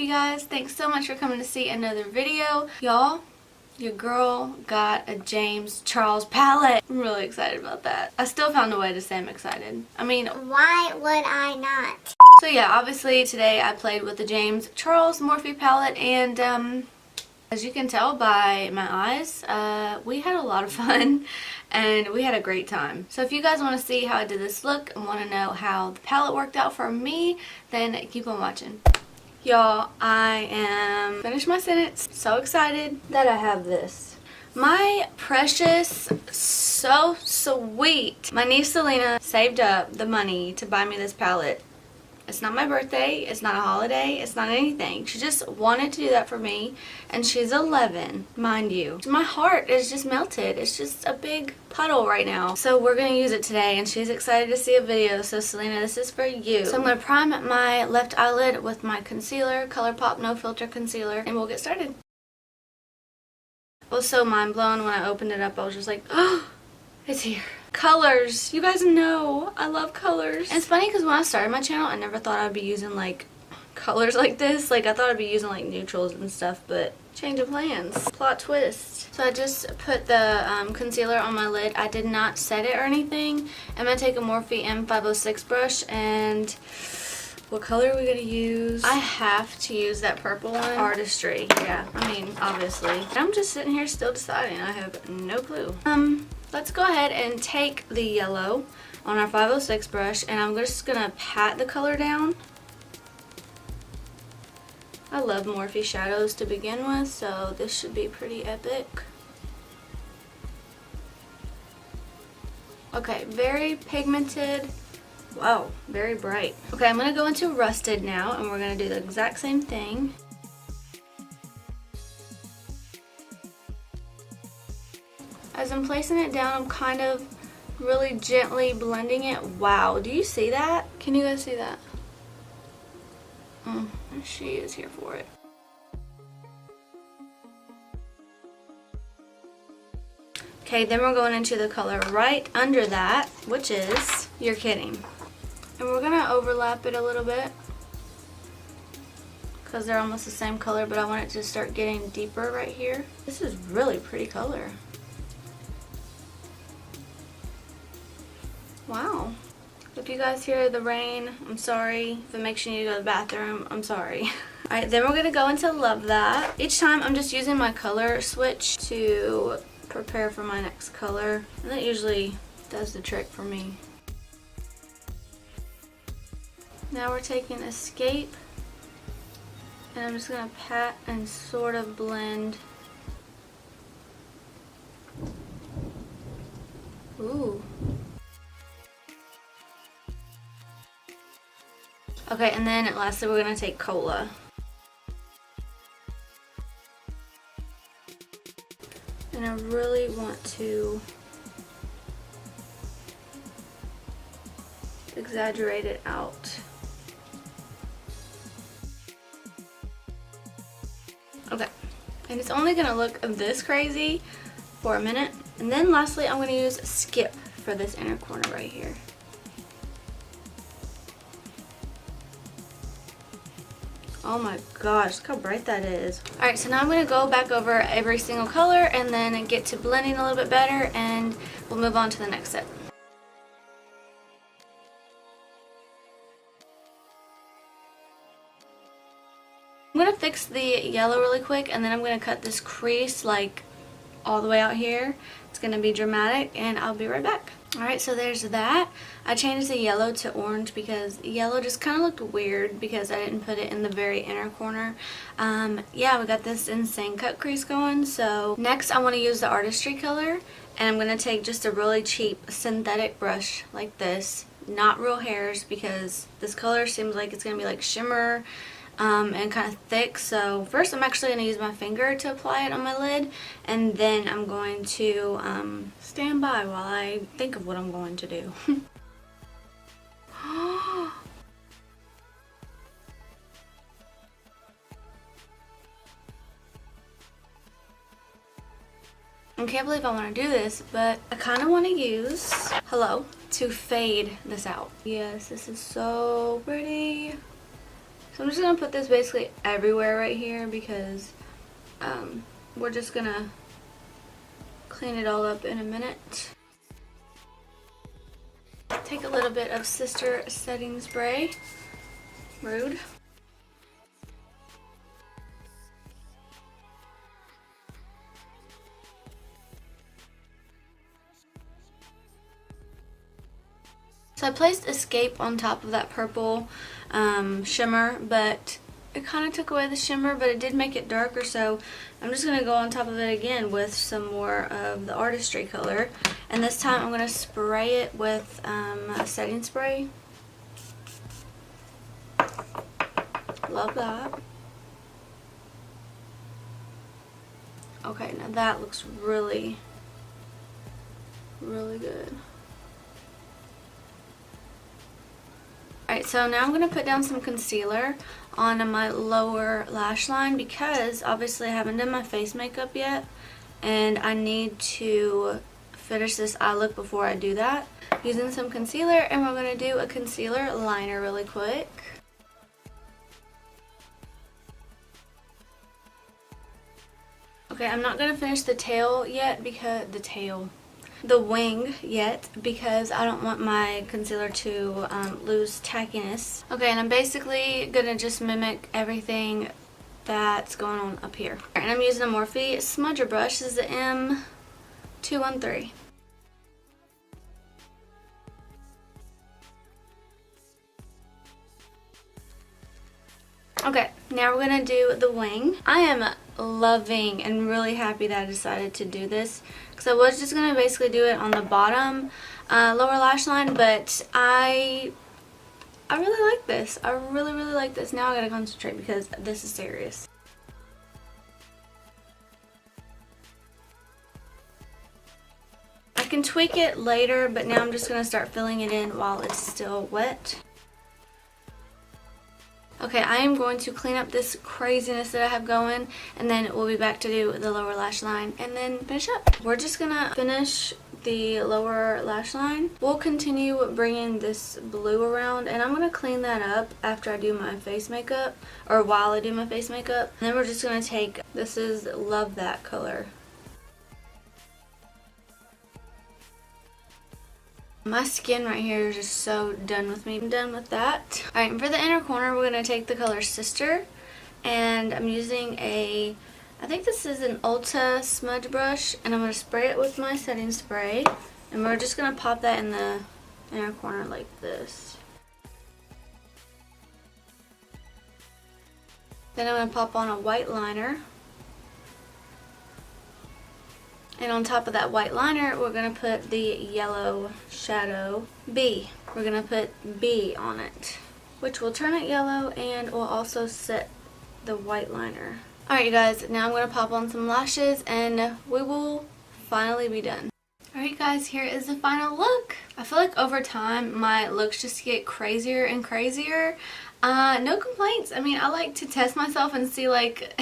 you guys? Thanks so much for coming to see another video. Y'all, your girl got a James Charles palette. I'm really excited about that. I still found a way to say I'm excited. I mean, why would I not? So yeah, obviously today I played with the James Charles Morphe palette, and as you can tell by my eyes, we had a lot of fun and we had a great time. So if you guys want to see how I did this look and want to know how the palette worked out for me, then keep on watching. Y'all, I am finished my sentence. So excited that I have this. My precious, so sweet, my niece Selena saved up the money to buy me this palette. It's not my birthday, it's not a holiday, it's not anything. She just wanted to do that for me, and she's 11, mind you. My heart is just melted. It's just a big puddle right now. So we're going to use it today, and she's excited to see a video. So Selena, this is for you. So I'm going to prime my left eyelid with my concealer, ColourPop No Filter Concealer, and we'll get started. I was so mind blown when I opened it up. I was just like, oh, it's here. Colors. You guys know I love colors. And it's funny because when I started my channel, I never thought I'd be using like colors like this. Like I thought I'd be using like neutrals and stuff, but change of plans. Plot twist. So I just put the concealer on my lid. I did not set it or anything. I'm going to take a Morphe M506 brush, and what color are we going to use? I have to use that purple one. Artistry. Yeah, I mean, obviously. I'm just sitting here still deciding. I have no clue. Let's go ahead and take the yellow on our 506 brush, and I'm just going to pat the color down. I love Morphe shadows to begin with, so this should be pretty epic. Okay, very pigmented. Wow, very bright. Okay, I'm going to go into Rusted now, and we're going to do the exact same thing. As I'm placing it down, I'm kind of really gently blending it. Wow, do you see that? Can you guys see that? She is here for it. Okay, then we're going into the color right under that, which is You're Kidding. And we're going to overlap it a little bit because they're almost the same color, but I want it to start getting deeper right here. This is really pretty color. Wow. If you guys hear the rain, I'm sorry. If it makes you need to go to the bathroom, I'm sorry. Alright, then we're going to go into Love That. Each time I'm just using my color switch to prepare for my next color. And that usually does the trick for me. Now we're taking Escape. And I'm just going to pat and sort of blend. Ooh. Okay, and then lastly we're going to take Cola. And I really want to exaggerate it out. Okay, and it's only going to look this crazy for a minute. And then lastly I'm going to use Skip for this inner corner right here. Oh my gosh, look how bright that is. Alright, so now I'm going to go back over every single color and then get to blending a little bit better, and we'll move on to the next step. I'm going to fix the yellow really quick, and then I'm going to cut this crease like all the way out here. It's going to be dramatic, and I'll be right back. Alright, so there's that. I changed the yellow to orange because yellow just kind of looked weird because I didn't put it in the very inner corner. Yeah, we got this insane cut crease going. So next I want to use the Artistry color, and I'm going to take just a really cheap synthetic brush like this. Not real hairs, because this color seems like it's going to be like shimmer and kind of thick. So first I'm actually going to use my finger to apply it on my lid, and then I'm going to stand by while I think of what I'm going to do. I can't believe I want to do this, but I kind of want to use Hello to fade this out. Yes, this is so pretty. So I'm just going to put this basically everywhere right here because we're just going to clean it all up in a minute. Take a little bit of Sister setting spray. Rude. So I placed Escape on top of that purple shimmer, but it kind of took away the shimmer, but it did make it darker, so I'm just going to go on top of it again with some more of the Artistry color. And this time I'm going to spray it with a setting spray. Love that. Okay, now that looks really, really good. Alright, so now I'm going to put down some concealer on my lower lash line because obviously I haven't done my face makeup yet and I need to finish this eye look before I do that. Using some concealer, and we're going to do a concealer liner really quick. Okay, I'm not going to finish the tail yet because the wing yet because I don't want my concealer to lose tackiness. Okay, and I'm basically gonna just mimic everything that's going on up here. And I'm using a Morphe smudger brush. This is the M213. Okay, now we're gonna do the wing. I am loving and really happy that I decided to do this because I was just gonna basically do it on the bottom lower lash line, but I really like this. I really like this. Now I gotta concentrate because this is serious. I can tweak it later, but now I'm just gonna start filling it in while it's still wet. Okay, I am going to clean up this craziness that I have going, and then we'll be back to do the lower lash line and then finish up. We're just gonna finish the lower lash line. We'll continue bringing this blue around, and I'm gonna clean that up after I do my face makeup, or while I do my face makeup. And then we're just gonna take, this is Love That color. My skin right here is just so done with me. I'm done with that. Alright, and for the inner corner, we're going to take the color Sister. And I'm using I think this is an Ulta smudge brush. And I'm going to spray it with my setting spray. And we're just going to pop that in the inner corner like this. Then I'm going to pop on a white liner. And on top of that white liner, we're going to put the yellow shadow B. We're going to put B on it, which will turn it yellow and will also set the white liner. Alright you guys, now I'm going to pop on some lashes and we will finally be done. Alright guys, here is the final look. I feel like over time my looks just get crazier and crazier. No complaints. I mean, I like to test myself and see like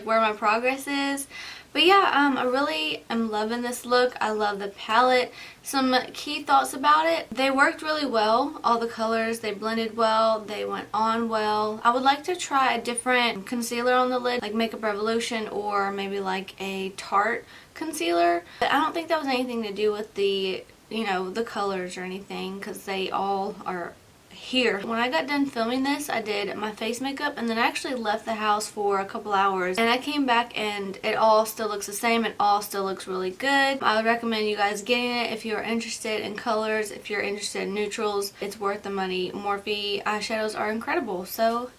where my progress is. But yeah, I really am loving this look. I love the palette. Some key thoughts about it. They worked really well. All the colors, they blended well. They went on well. I would like to try a different concealer on the lid, like Makeup Revolution or maybe like a Tarte concealer. But I don't think that was anything to do with the, you know, the colors or anything, because they all are here. When I got done filming this, I did my face makeup and then I actually left the house for a couple hours, and I came back and it all still looks the same. It all still looks really good. I would recommend you guys getting it if you're interested in colors, if you're interested in neutrals. It's worth the money. Morphe eyeshadows are incredible. So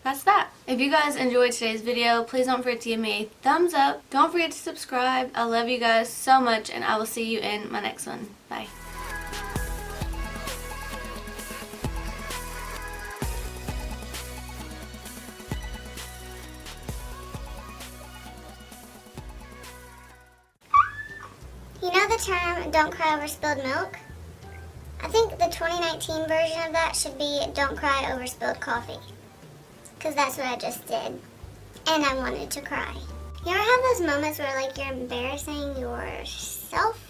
that's that. If you guys enjoyed today's video, please don't forget to give me a thumbs up. Don't forget to subscribe. I love you guys so much, and I will see you in my next one. Bye. You know the term, don't cry over spilled milk? I think the 2019 version of that should be, don't cry over spilled coffee. Because that's what I just did. And I wanted to cry. You ever have those moments where like you're embarrassing yourself?